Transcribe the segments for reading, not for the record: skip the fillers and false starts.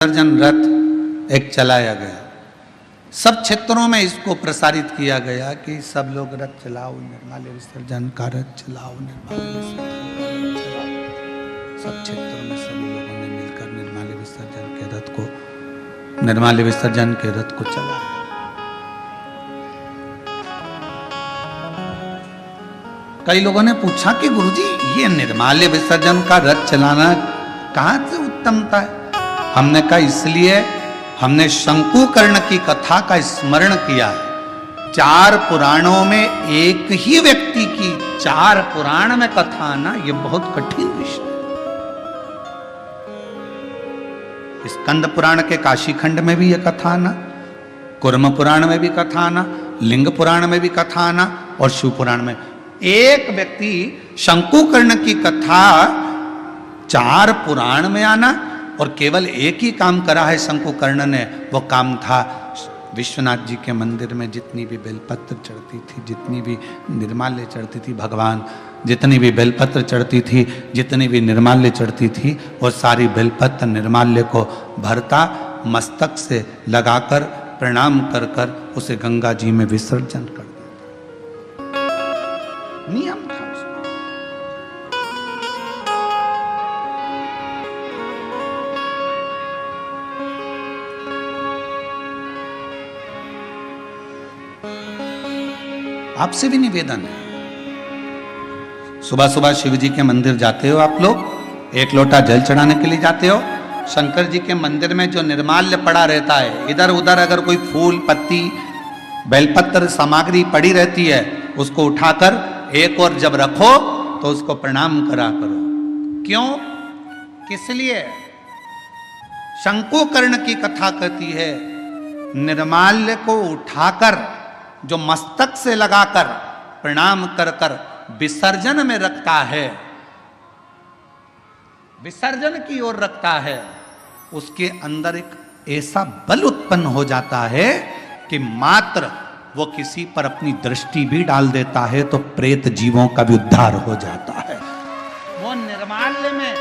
विसर्जन रथ एक चलाया गया। सब क्षेत्रों में इसको प्रसारित किया गया कि सब लोग रथ चलाओ, निर्माल्य विसर्जन का रथ चलाओ, निर्माल्य विसर्जन का रथ चलाओ। सब क्षेत्रों में सभी लोगों ने मिलकर निर्माल्य विसर्जन के रथ को चलाया। कई लोगों ने पूछा कि गुरुजी ये निर्माल्य विसर्जन का रथ चलाना कहां से उत्तमता है? हमने कहा इसलिए हमने शंकुकर्ण की कथा का स्मरण किया है। 4 पुराणों में एक ही व्यक्ति की 4 पुराण में कथा आना ये बहुत कठिन विषय है। स्कंद पुराण के काशी खंड में भी यह कथा आना, कुर्म पुराण में भी कथा आना, लिंग पुराण में भी कथा आना और शिव पुराण में एक व्यक्ति शंकुकर्ण की कथा 4 पुराण में आना और केवल एक ही काम करा है शंकुकर्ण ने। वो काम था विश्वनाथ जी के मंदिर में जितनी भी बेलपत्र चढ़ती थी, जितनी भी निर्माल्य चढ़ती थी, भगवान जितनी भी बेलपत्र चढ़ती थी, जितनी भी निर्माल्य चढ़ती थी, वो सारी बेलपत्र निर्माल्य को भरता, मस्तक से लगाकर प्रणाम कर कर उसे गंगा जी में विसर्जन कर देता। नियम था। आपसे भी निवेदन है, सुबह सुबह शिव जी के मंदिर जाते हो आप लोग, एक लोटा जल चढ़ाने के लिए जाते हो। शंकर जी के मंदिर में जो निर्माल्य पड़ा रहता है, इधर उधर अगर कोई फूल पत्ती बेलपत्र सामग्री पड़ी रहती है, उसको उठाकर एक और जब रखो तो उसको प्रणाम करा करो। क्यों? किस लिए? शंकुकर्ण की कथा कहती है निर्माल्य को उठाकर जो मस्तक से लगाकर प्रणाम कर कर विसर्जन में रखता है, विसर्जन की ओर रखता है, उसके अंदर एक ऐसा बल उत्पन्न हो जाता है कि मात्र वो किसी पर अपनी दृष्टि भी डाल देता है तो प्रेत जीवों का भी उद्धार हो जाता है। वो निर्माल्य में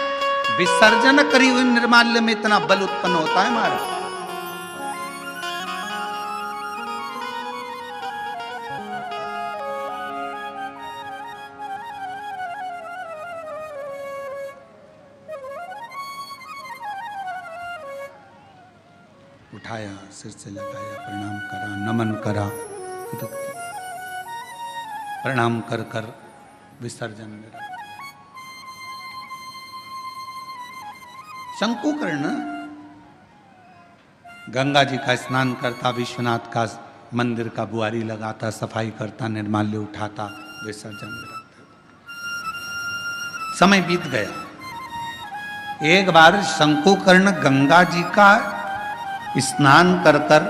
विसर्जन करी हुई निर्माल्य में इतना बल उत्पन्न होता है हमारा। उठाया, सिर से लगाया, प्रणाम करा, नमन करा, प्रणाम कर कर विसर्जन में रखा। शंकुकर्ण गंगा जी का स्नान करता, विश्वनाथ का मंदिर का बुआरी लगाता, सफाई करता, निर्माल्य उठाता, विसर्जन में रखता। समय बीत गया। एक बार शंकुकर्ण गंगा जी का स्नान कर कर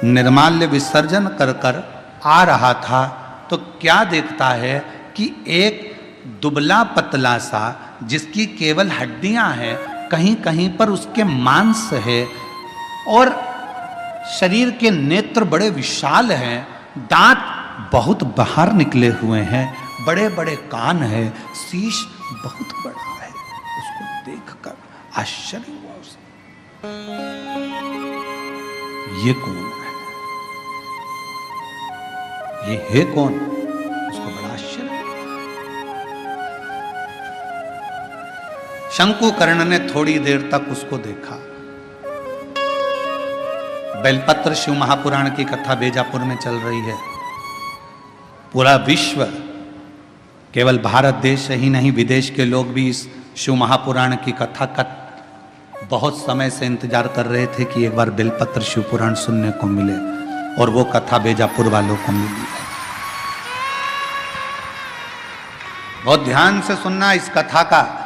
निर्माल्य विसर्जन कर कर आ रहा था तो क्या देखता है कि एक दुबला पतला सा, जिसकी केवल हड्डियां हैं, कहीं कहीं पर उसके मांस है और शरीर के नेत्र बड़े विशाल हैं, दांत बहुत बाहर निकले हुए हैं, बड़े बड़े कान है, शीश बहुत बड़ा है। उसको देखकर आश्चर्य हुआ उसे, ये कौन है, ये है कौन? उसको बड़ा आश्चर्य। शंकुकर्ण ने थोड़ी देर तक उसको देखा। बेलपत्र शिव महापुराण की कथा बेजापुर में चल रही है। पूरा विश्व, केवल भारत देश ही नहीं विदेश के लोग भी इस शिव महापुराण की कथा का बहुत समय से इंतजार कर रहे थे कि एक बार बेलपत्र शिव पुराण सुनने को मिले, और वो कथा बेजापुर वालों को मिली है। बहुत ध्यान से सुनना इस कथा का,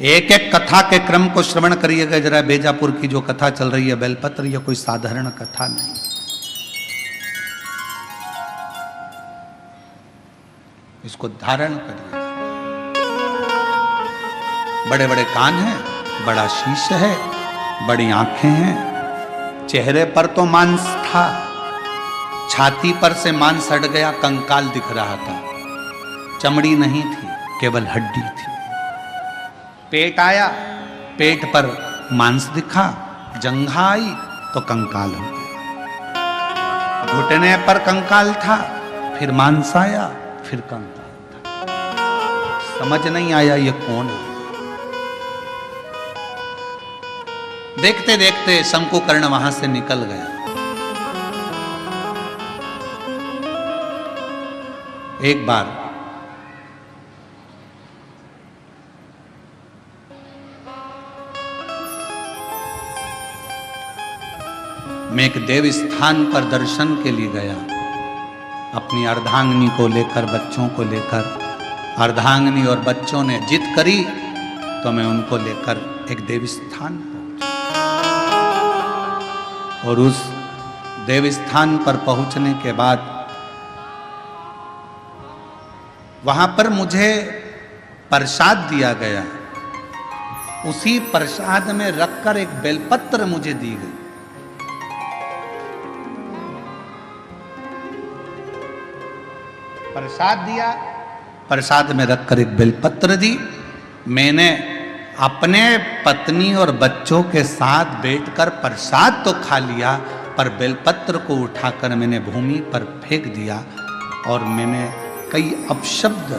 एक एक कथा के क्रम को श्रवण करिएगा जरा। बेजापुर की जो कथा चल रही है बेलपत्र, ये कोई साधारण कथा नहीं। इसको धारण करिए। बड़े बड़े कान हैं, बड़ा शीश है, बड़ी आंखें हैं, चेहरे पर तो मांस था, छाती पर से मांस हट गया, कंकाल दिख रहा था, चमड़ी नहीं थी, केवल हड्डी थी। पेट आया, पेट पर मांस दिखा, जंघा आई तो कंकाल हो गया। घुटने पर कंकाल था, फिर मांस आया, फिर कंकाल था। समझ नहीं आया ये कौन है। देखते देखते शंकुकर्ण वहां से निकल गया। एक बार मैं एक देव स्थान पर दर्शन के लिए गया, अपनी अर्धांगिनी को लेकर, बच्चों को लेकर। अर्धांगिनी और बच्चों ने जिद करी तो मैं उनको लेकर एक देव स्थान पहुंचा। और उस देव स्थान पर पहुंचने के बाद वहां पर मुझे प्रसाद दिया गया। उसी प्रसाद में रखकर एक बेलपत्र मुझे दी गई। प्रसाद दिया, प्रसाद में रखकर एक बेलपत्र दी। मैंने अपने पत्नी और बच्चों के साथ बैठकर प्रसाद तो खा लिया, पर बेलपत्र को उठाकर मैंने भूमि पर फेंक दिया और मैंने कई अपशब्द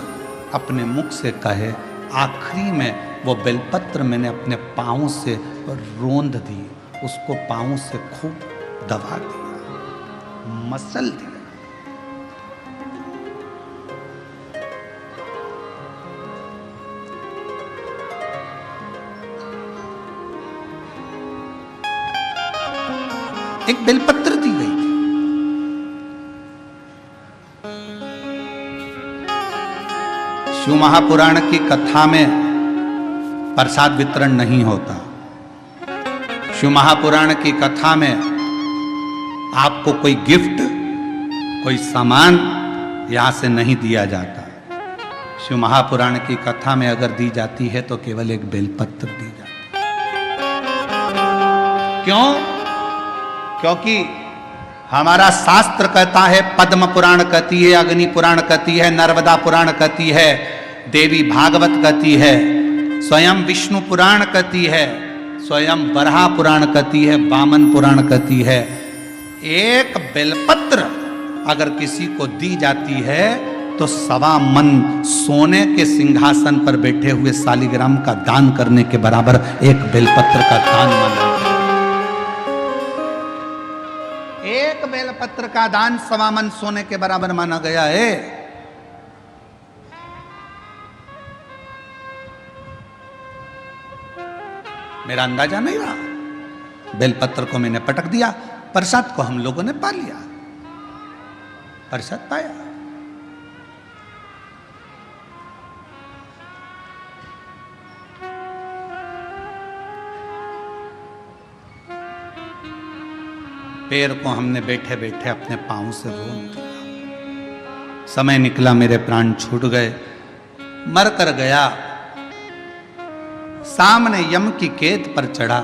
अपने मुख से कहे। आखिरी में वो बेलपत्र मैंने अपने पाँव से रोंद दी, उसको पाँव से खूब दबा दिया, मसल दिया। एक बेलपत्र दी गई थी। शिव महापुराण की कथा में प्रसाद वितरण नहीं होता। शिव महापुराण की कथा में आपको कोई गिफ्ट, कोई सामान यहां से नहीं दिया जाता। शिव महापुराण की कथा में अगर दी जाती है तो केवल एक बेलपत्र दी जाती है। क्यों? क्योंकि हमारा शास्त्र कहता है, पद्म पुराण कहती है, अग्नि पुराण कहती है, नर्मदा पुराण कहती है, देवी भागवत कहती है, स्वयं विष्णु पुराण कहती है, स्वयं वराह पुराण कहती है, वामन पुराण कहती है। एक बेलपत्र अगर किसी को दी जाती है तो 1.25 मन सोने के सिंहासन पर बैठे हुए शालिग्राम का दान करने के बराबर एक बेलपत्र का दान माना। एक बेलपत्र का दान 1.25 मन सोने के बराबर माना गया है। मेरा अंदाजा नहीं रहा। बेलपत्र को मैंने पटक दिया, प्रसाद को हम लोगों ने पा लिया, प्रसाद पाया। पैर को हमने बैठे बैठे अपने पांव से रोन दिया। समय निकला, मेरे प्राण छूट गए, मर कर गया। सामने यम की केत पर चढ़ा।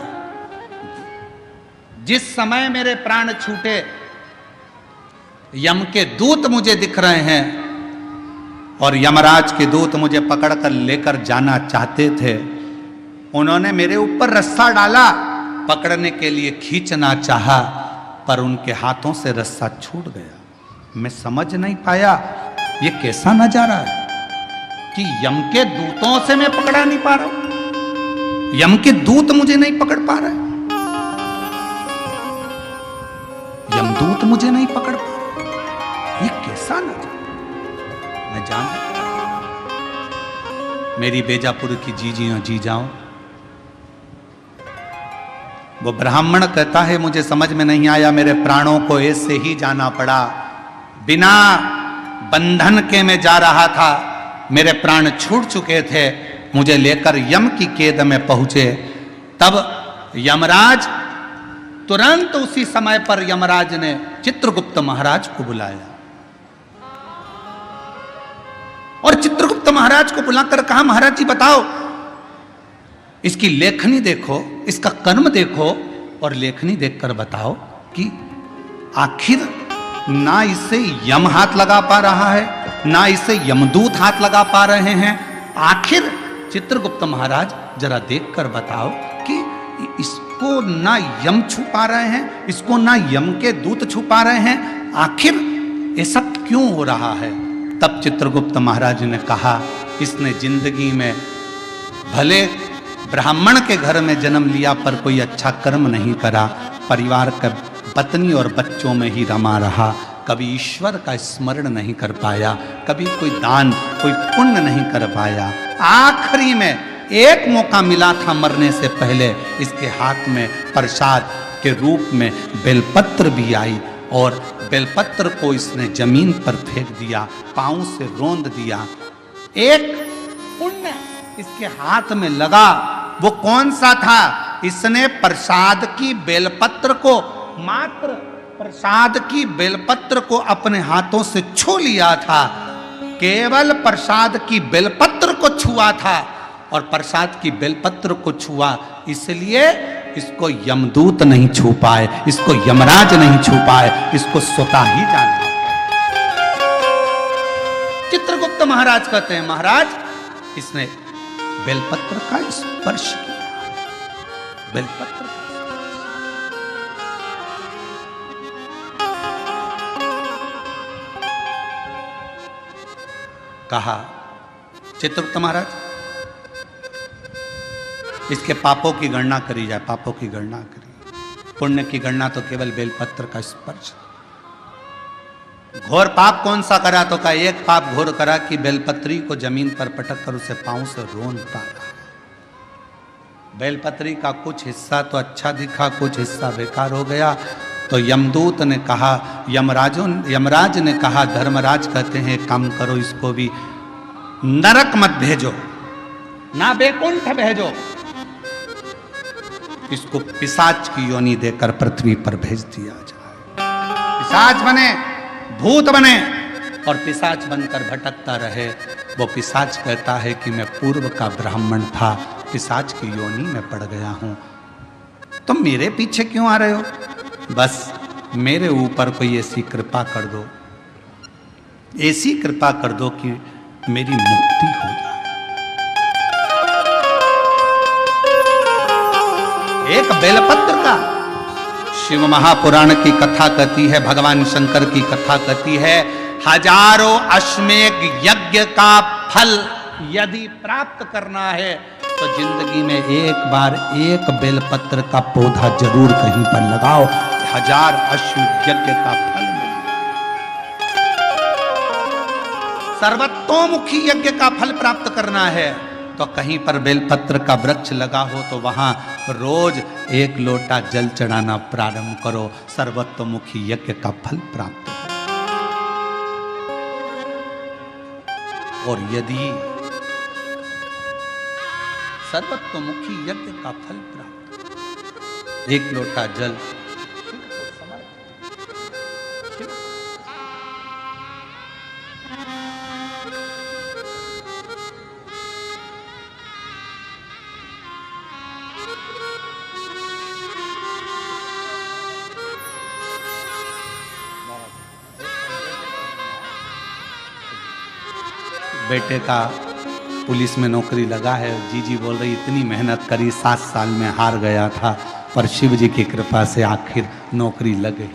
जिस समय मेरे प्राण छूटे, यम के दूत मुझे दिख रहे हैं और यमराज के दूत मुझे पकड़कर लेकर जाना चाहते थे। उन्होंने मेरे ऊपर रस्सा डाला, पकड़ने के लिए खींचना चाहा, पर उनके हाथों से रस्सा छूट गया। मैं समझ नहीं पाया ये कैसा नजारा है कि यम के दूतों से मैं पकड़ा नहीं पा रहा हूं, यम के दूत मुझे नहीं पकड़ पा रहे, यमदूत मुझे नहीं पकड़ पा रहे। ये कैसा नजारा। मैं जान मेरी बेजापुर की जीजियों जी जाऊं, वो ब्राह्मण कहता है मुझे समझ में नहीं आया, मेरे प्राणों को ऐसे ही जाना पड़ा, बिना बंधन के मैं जा रहा था, मेरे प्राण छूट चुके थे, मुझे लेकर यम की कैद में पहुंचे। तब यमराज तुरंत उसी समय पर यमराज ने चित्रगुप्त महाराज को बुलाया और चित्रगुप्त महाराज को बुलाकर कहा, महाराज जी बताओ, इसकी लेखनी देखो, इसका कर्म देखो और लेखनी देखकर बताओ कि आखिर ना इसे यम हाथ लगा पा रहा है, ना इसे यमदूत हाथ लगा पा रहे हैं। आखिर चित्रगुप्त महाराज जरा देखकर बताओ कि इसको ना यम छुपा रहे हैं, इसको ना यम के दूत छुपा रहे हैं, आखिर ये सब क्यों हो रहा है? तब चित्रगुप्त महाराज ने कहा, इसने जिंदगी में भले ब्राह्मण के घर में जन्म लिया पर कोई अच्छा कर्म नहीं करा, परिवार का पत्नी और बच्चों में ही रमा रहा, कभी ईश्वर का स्मरण नहीं कर पाया, कभी कोई दान कोई पुण्य नहीं कर पाया। आखिरी में एक मौका मिला था मरने से पहले, इसके हाथ में प्रसाद के रूप में बेलपत्र भी आई और बेलपत्र को इसने जमीन पर फेंक दिया, पांव से रोंद दिया। एक पुण्य इसके हाथ में लगा, वो कौन सा था? इसने प्रसाद की बेलपत्र को, मात्र प्रसाद की बेलपत्र को अपने हाथों से छू लिया था, केवल प्रसाद की बेलपत्र को छुआ था और प्रसाद की बेलपत्र को छुआ, इसलिए इसको यमदूत नहीं छू पाए, इसको यमराज नहीं छू पाए, इसको स्वतः ही जाना। चित्रगुप्त महाराज कहते हैं, महाराज इसने बेलपत्र का स्पर्श किया, बेलपत्र कहा, चित्रगुप्त महाराज इसके पापों की गणना करी जाए, पापों की गणना करी, पुण्य की गणना तो केवल बेलपत्र का स्पर्श। घोर पाप कौन सा करा? तो का एक पाप घोर करा कि बेलपत्री को जमीन पर पटक कर उसे पांव से रोंदता रहा। बेलपत्री का कुछ हिस्सा तो अच्छा दिखा, कुछ हिस्सा बेकार हो गया। तो यमदूत ने कहा, यमराज ने कहा, धर्मराज कहते हैं काम करो, इसको भी नरक मत भेजो, ना बैकुंठ भेजो, इसको पिशाच की योनि देकर पृथ्वी पर भेज दिया जाए। पिशाच बने, भूत बने और पिशाच बनकर भटकता रहे। वो पिशाच कहता है कि मैं पूर्व का ब्राह्मण था, पिशाच की योनि में पड़ गया हूं, तुम मेरे पीछे क्यों आ रहे हो? बस मेरे ऊपर कोई ऐसी कृपा कर दो, ऐसी कृपा कर दो कि मेरी मुक्ति हो जाए। एक बेलपत्र का, शिव महापुराण की कथा कहती है, भगवान शंकर की कथा कहती है, हजारों अश्वमेध यज्ञ का फल यदि प्राप्त करना है तो जिंदगी में एक बार एक बेलपत्र का पौधा जरूर कहीं पर लगाओ, 1000 अश्वमेध यज्ञ का फल मिलेगा। सर्वतोमुखी यज्ञ का फल प्राप्त करना है तो कहीं पर बेलपत्र का वृक्ष लगा हो तो वहां रोज 1 लोटा जल चढ़ाना प्रारंभ करो, सर्वतोमुखी यज्ञ का फल प्राप्त हो। और यदि सर्वतोमुखी यज्ञ का फल प्राप्त, 1 लोटा जल बेटे का पुलिस में नौकरी लगा है, जीजी बोल रही इतनी मेहनत करी, 7 साल में हार गया था पर शिव जी की कृपा से आखिर नौकरी लग गई।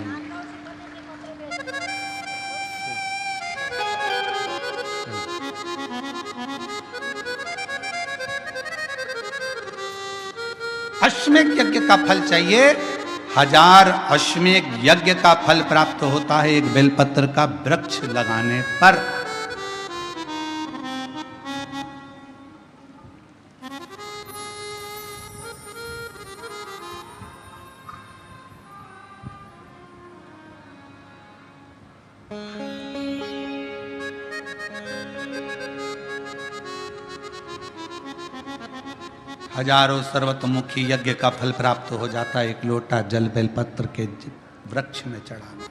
अश्वमेध यज्ञ का फल चाहिए, 1000 अश्वमेध यज्ञ का फल प्राप्त होता है एक बेलपत्र का वृक्ष लगाने पर। हजारों सर्वतोमुखी यज्ञ का फल प्राप्त हो जाता है, 1 लोटा जल बेलपत्र के वृक्ष में चढ़ाना।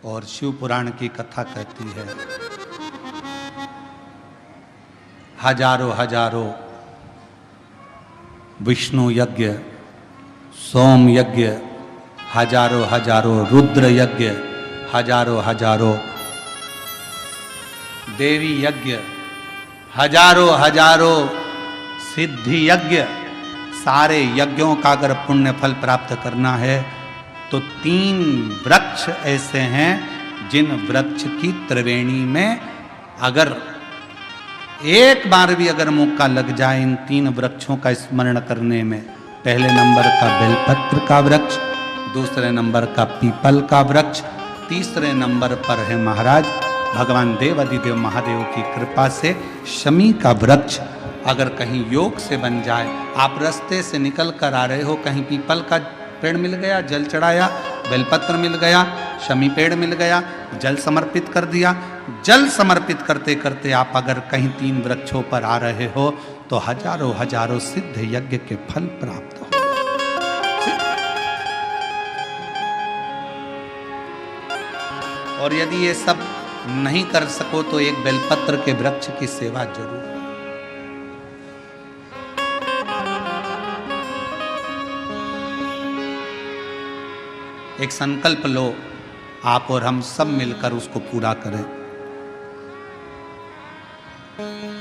और शिव पुराण की कथा कहती है, हजारों विष्णु यज्ञ, सोम यज्ञ, हजारों रुद्र यज्ञ, हजारों देवी यज्ञ, हजारों हजारों सिद्धि यज्ञ, सारे यज्ञों का अगर पुण्य फल प्राप्त करना है तो 3 वृक्ष ऐसे हैं जिन वृक्ष की त्रिवेणी में अगर एक बार भी अगर मौका लग जाए इन 3 वृक्षों का स्मरण करने में, पहले नंबर का बेलपत्र का वृक्ष, दूसरे नंबर का पीपल का वृक्ष, तीसरे नंबर पर है महाराज भगवान देव अधिदेव महादेव की कृपा से शमी का वृक्ष। अगर कहीं योग से बन जाए, आप रास्ते से निकल कर आ रहे हो, कहीं पीपल का पेड़ मिल गया, जल चढ़ाया, बेलपत्र मिल गया, शमी पेड़ मिल गया, जल समर्पित कर दिया। जल समर्पित करते करते आप अगर कहीं 3 वृक्षों पर आ रहे हो तो हजारों हजारों सिद्ध यज्ञ के फल प्राप्त हो। और यदि ये सब नहीं कर सको तो एक बेलपत्र के वृक्ष की सेवा जरूर। एक संकल्प लो, आप और हम सब मिलकर उसको पूरा करें।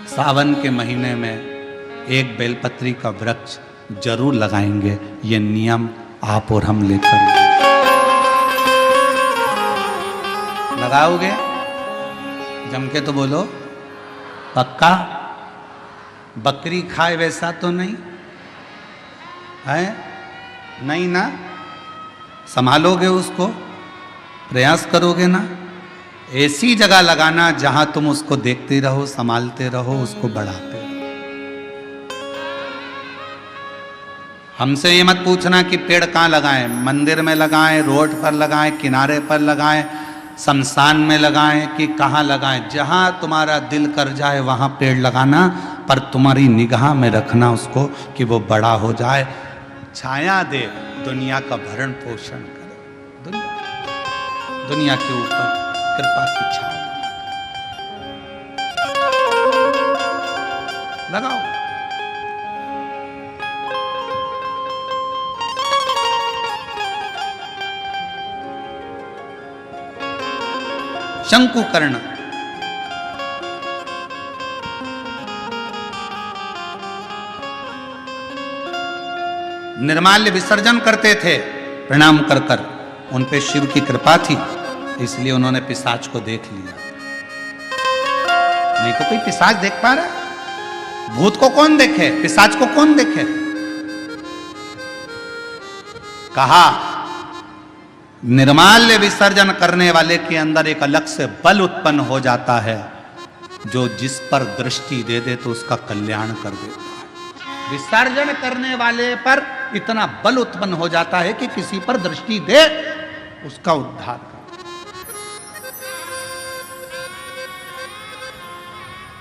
सावन के महीने में एक बेलपत्री का वृक्ष जरूर लगाएंगे, ये नियम आप और हम लेकर। लगाओगे? जम के तो बोलो, पक्का? बकरी खाए वैसा तो नहीं है? नहीं ना? संभालोगे उसको, प्रयास करोगे ना? ऐसी जगह लगाना जहां तुम उसको देखते रहो, संभालते रहो, उसको बढ़ाते रहो। हमसे ये मत पूछना कि पेड़ कहाँ लगाएं, मंदिर में लगाएं, रोड पर लगाएं, किनारे पर लगाएं, शमशान में लगाएं कि कहाँ लगाएं। जहां तुम्हारा दिल कर जाए वहां पेड़ लगाना, पर तुम्हारी निगाह में रखना उसको कि वो बड़ा हो जाए, छाया दे, दुनिया का भरण पोषण करे, दुनिया के ऊपर कृपा की छाया लगाओ। शंकुकर्ण निर्माल्य विसर्जन करते थे प्रणाम कर कर, उन पे शिव की कृपा थी इसलिए उन्होंने पिशाच को देख लिया। नहीं तो कोई पिशाच देख पा रहा है? भूत को कौन देखे, पिशाच को कौन देखे? कहा निर्माल्य विसर्जन करने वाले के अंदर एक अलग से बल उत्पन्न हो जाता है, जो जिस पर दृष्टि दे दे तो उसका कल्याण कर देता है। विसर्जन करने वाले पर इतना बल उत्पन्न हो जाता है कि किसी पर दृष्टि दे उसका उद्धार कर।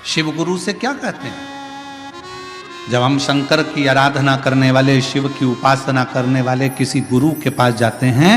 शिव गुरु से क्या कहते हैं? जब हम शंकर की आराधना करने वाले, शिव की उपासना करने वाले किसी गुरु के पास जाते हैं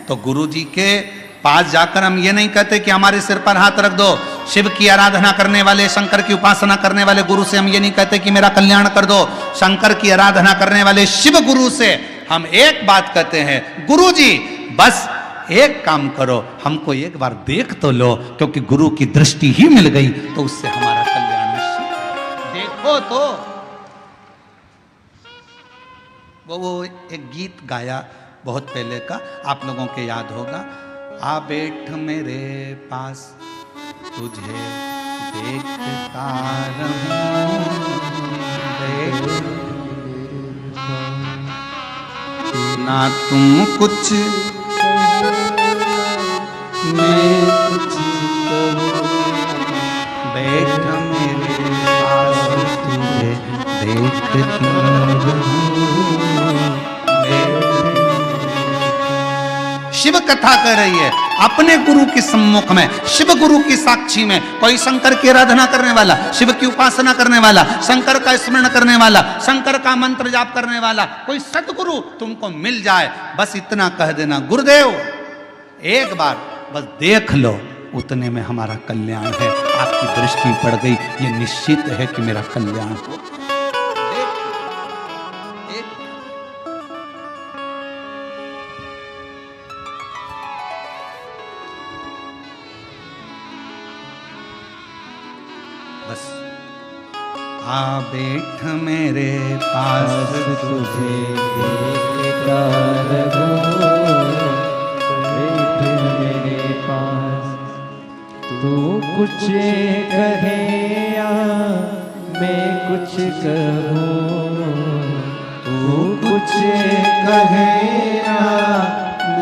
तो गुरु जी के पास जाकर हम ये नहीं कहते कि हमारे सिर पर हाथ रख दो। शिव की आराधना करने वाले, शंकर की उपासना करने वाले गुरु से हम ये नहीं कहते कि मेरा कल्याण कर दो। शंकर की आराधना करने वाले शिव गुरु से हम एक बात कहते हैं, गुरु जी बस एक काम करो, हमको एक बार देख तो लो, क्योंकि गुरु की दृष्टि ही मिल गई तो उससे हमारा कल्याण निश्चित है। देखो तो वो एक गीत गाया बहुत पहले का, आप लोगों के याद होगा, आ बैठ मेरे पास तुझे देखता रहूं, ना तुम कुछ मैं कुछ कहूं, बैठ मेरे पास तुझे देखता रहूं। शिव कथा कह रही है अपने गुरु के सम्मुख में, शिव गुरु की साक्षी में। कोई शंकर की आराधना करने वाला, शिव की उपासना करने वाला, शंकर का स्मरण करने वाला, शंकर का मंत्र जाप करने वाला कोई सदगुरु तुमको मिल जाए, बस इतना कह देना, गुरुदेव एक बार बस देख लो, उतने में हमारा कल्याण है। आपकी दृष्टि पड़ गई, ये निश्चित है कि मेरा कल्याण हो। आ बैठ मेरे पास तुझे देखता रहूं, बैठ मेरे पास। तू कुछ कहे या मैं कुछ कहूँ, तू कुछ कहे या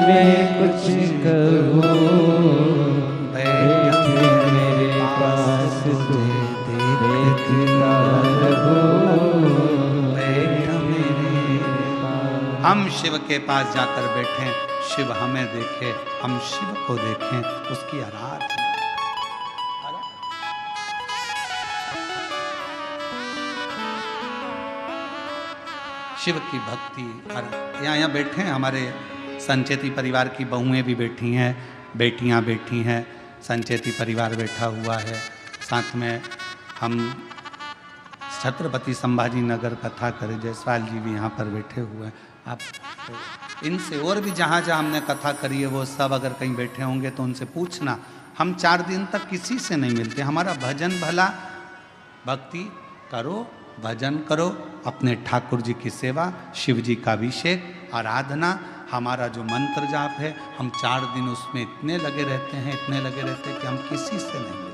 मैं कुछ कहूँ, बैठ मेरे पास तुझे देखता रहूं, बैठ मेरे पास। हम शिव के पास जाकर बैठें, शिव हमें देखे, हम शिव को देखें, उसकी आराधना। शिव की भक्ति। यहाँ बैठे हैं, हमारे संचेती परिवार की बहुएं भी बैठी हैं, बेटियां बैठी हैं, संचेती परिवार बैठा हुआ है। साथ में हम छत्रपति संभाजी नगर कथा करे जयसवाल जी भी यहाँ पर बैठे हुए हैं। आप इनसे और भी जहाँ जहाँ हमने कथा करी है वो सब अगर कहीं बैठे होंगे तो उनसे पूछना। हम 4 दिन तक किसी से नहीं मिलते। हमारा भजन भला, भक्ति करो, भजन करो, अपने ठाकुर जी की सेवा, शिव जी का अभिषेक, आराधना। हमारा जो मंत्र जाप है, हम 4 दिन उसमें इतने लगे रहते हैं, इतने लगे रहते हैं कि हम किसी से नहीं मिलते।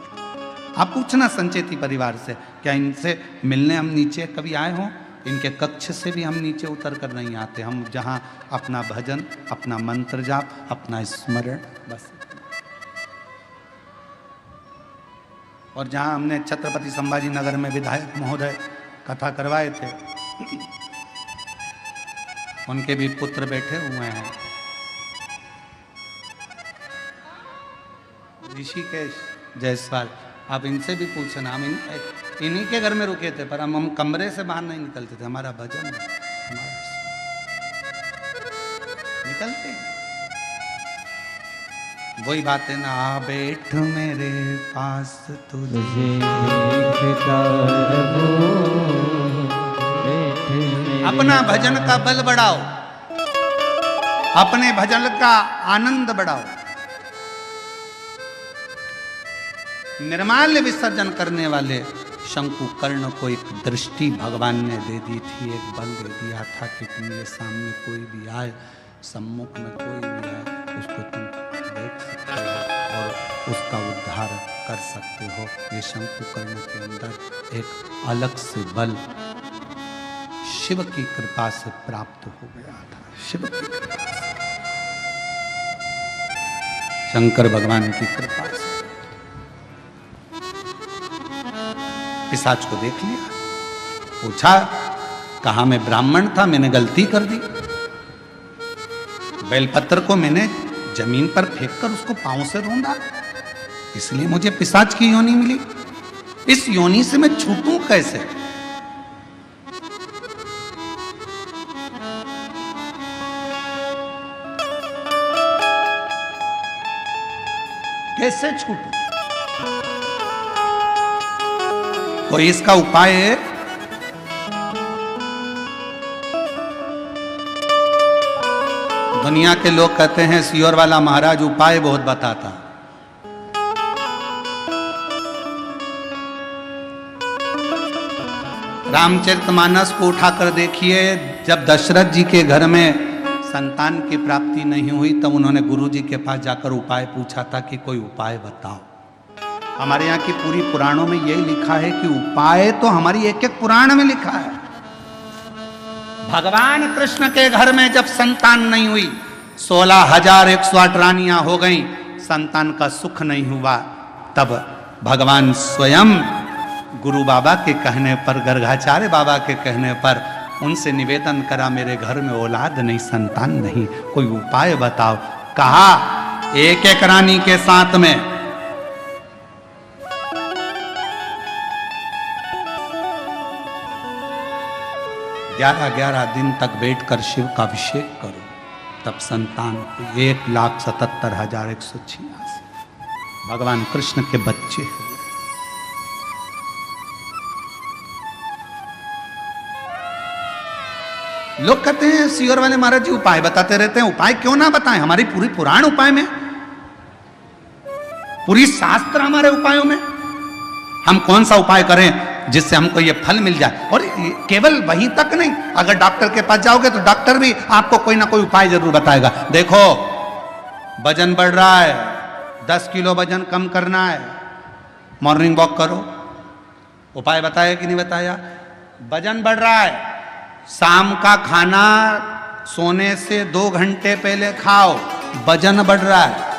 आप पूछना संचेती परिवार से, क्या इनसे मिलने हम नीचे कभी आए हों? इनके कक्ष से भी हम नीचे उतर कर नहीं आते। हम जहाँ अपना भजन, अपना मंत्र जाप, अपना स्मरण, बस। और जहाँ हमने छत्रपति संभाजी नगर में विधायक महोदय कथा करवाए थे, उनके भी पुत्र बैठे हुए हैं, ऋषिकेश जायसवाल। आप इनसे भी पूछना। हम इन्हीं के घर में रुके थे, पर हम कमरे से बाहर नहीं निकलते थे। हमारा भजन निकलते वही बातें ना। आ बैठ मेरे पास तुझे देखता रहूं, बैठ मेरे अपना भजन का बल बढ़ाओ, अपने भजन का आनंद बढ़ाओ। निर्माल्य विसर्जन करने वाले शंकु कर्ण को एक दृष्टि भगवान ने दे दी थी, एक बल दे दिया था कि तुम ये सामने कोई भी आए, सम्मुख में कोई भी आए, उसको तुम देख सकते हो और उसका उद्धार कर सकते हो। ये शंकु कर्ण के अंदर एक अलग से बल शिव की कृपा से प्राप्त हो गया था। शिव की कृपा से, शंकर भगवान की कृपा से। पिशाच को देख लिया, पूछा, कहा मैं ब्राह्मण था, मैंने गलती कर दी। बेलपत्र को मैंने जमीन पर फेंककर उसको पांव से रोंदा, इसलिए मुझे पिशाच की योनि मिली। इस योनि से मैं छूटूं कैसे? कैसे छूटूं? कोई इसका उपाय है? दुनिया के लोग कहते हैं सियोर वाला महाराज उपाय बहुत बताता। रामचरितमानस को उठाकर देखिए, जब दशरथ जी के घर में संतान की प्राप्ति नहीं हुई तब उन्होंने गुरु जी के पास जाकर उपाय पूछा था कि कोई उपाय बताओ। हमारे यहाँ की पूरी पुराणों में यही लिखा है कि उपाय तो हमारी एक एक पुराण में लिखा है। भगवान कृष्ण के घर में जब संतान नहीं हुई, 16,108 रानियां हो गईं, संतान का सुख नहीं हुआ, तब भगवान स्वयं गुरु बाबा के कहने पर, गर्गाचार्य बाबा के कहने पर उनसे निवेदन करा, मेरे घर में औलाद नहीं, संतान नहीं, कोई उपाय बताओ। कहा, एक एक रानी के साथ में 11-11 दिन तक बैठकर शिव का अभिषेक करो, तब संतान 1,77,186 भगवान कृष्ण के बच्चे हुए। लोग कहते हैं सियोर वाले महाराज जी उपाय बताते रहते हैं। उपाय क्यों ना बताएं? हमारी पूरी पुराण उपाय में, पूरी शास्त्र हमारे उपायों में। हम कौन सा उपाय करें जिससे हमको ये फल मिल जाए। और केवल वहीं तक नहीं, अगर डॉक्टर के पास जाओगे तो डॉक्टर भी आपको कोई ना कोई उपाय जरूर बताएगा। देखो वजन बढ़ रहा है, 10 किलो वजन कम करना है, मॉर्निंग वॉक करो। उपाय बताया कि नहीं बताया? वजन बढ़ रहा है, शाम का खाना सोने से 2 घंटे पहले खाओ, वजन बढ़ रहा है।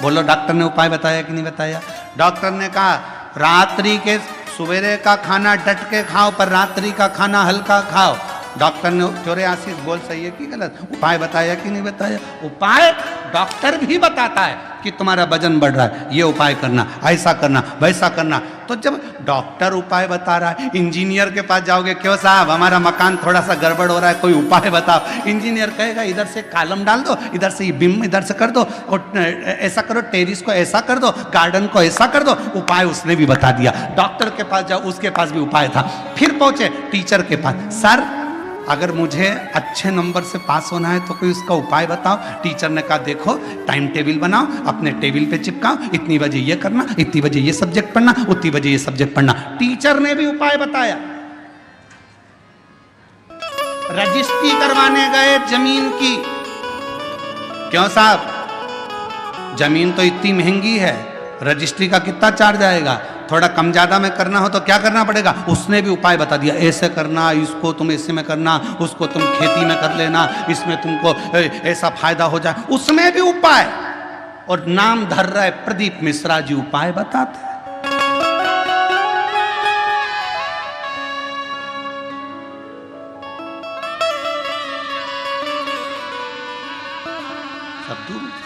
बोलो डॉक्टर ने उपाय बताया कि नहीं बताया? डॉक्टर ने कहा रात्रि के सवेरे का खाना डट के खाओ, पर रात्रि का खाना हल्का खाओ। डॉक्टर ने, क्यों आशीष बोल सही है कि गलत? उपाय बताया कि नहीं बताया? उपाय डॉक्टर भी बताता है कि तुम्हारा वजन बढ़ रहा है, ये उपाय करना, ऐसा करना, वैसा करना। तो जब डॉक्टर उपाय बता रहा है, इंजीनियर के पास जाओगे, क्यों साहब हमारा मकान थोड़ा सा गड़बड़ हो रहा है, कोई उपाय बताओ। इंजीनियर कहेगा इधर से कॉलम डाल दो, इधर से ये बीम इधर से कर दो, और ऐसा करो, टेरिस को ऐसा कर दो, गार्डन को ऐसा कर दो। उपाय उसने भी बता दिया। डॉक्टर के पास जाओ, उसके पास भी उपाय था। फिर पहुंचे टीचर के पास, सर अगर मुझे अच्छे नंबर से पास होना है तो कोई उसका उपाय बताओ। टीचर ने कहा देखो टाइम टेबल बनाओ, अपने टेबल पे चिपकाओ, इतनी बजे ये करना, इतनी बजे ये सब्जेक्ट पढ़ना, उतनी बजे ये सब्जेक्ट पढ़ना। टीचर ने भी उपाय बताया। रजिस्ट्री करवाने गए जमीन की, क्यों साहब जमीन तो इतनी महंगी है, रजिस्ट्री का कितना चार्ज आएगा? थोड़ा कम ज्यादा में करना हो तो क्या करना पड़ेगा? उसने भी उपाय बता दिया, ऐसे करना, इसको तुम ऐसे में करना, उसको तुम खेती में कर लेना, इसमें तुमको ऐसा फायदा हो जाए। उसमें भी उपाय, और नाम धर रहा है प्रदीप मिश्रा जी उपाय बताते हैं। सब दूर उपाय।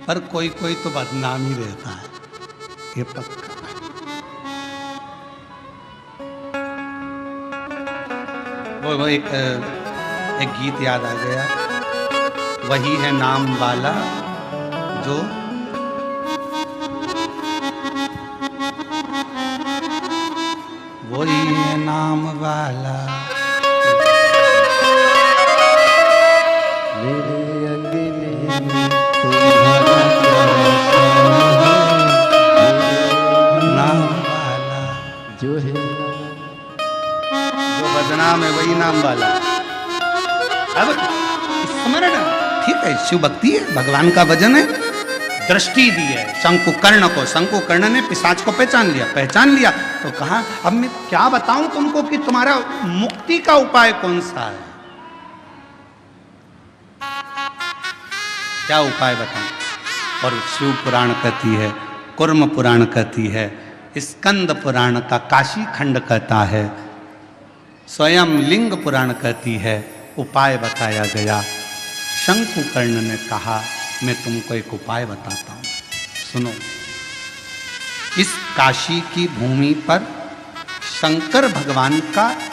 पर कोई कोई तो बदनाम ही रहता है, ये पक्का। वो एक गीत याद आ गया, वही है नाम वाला जो वही है नाम वाला मेरे अंगने में तुम्हारा नाम वाला जो है, जो बदनाम है वही नाम वाला। अब स्मरण ठीक है, शिव भक्ति है, भगवान का भजन है। दृष्टि दी है शंकुकर्ण को, शंकुकर्ण ने पिशाच को पहचान लिया तो कहा अब मैं क्या बताऊं तुमको कि तुम्हारा मुक्ति का उपाय कौन सा है, क्या उपाय बताऊं? और शिव पुराण कहती है, कुर्म पुराण कहती है, स्कंद पुराण का काशी खंड कहता है, स्वयं लिंग पुराण कहती है, उपाय बताया गया। शंकुकर्ण ने कहा मैं तुमको एक उपाय बताता हूं, सुनो। इस काशी की भूमि पर शंकर भगवान का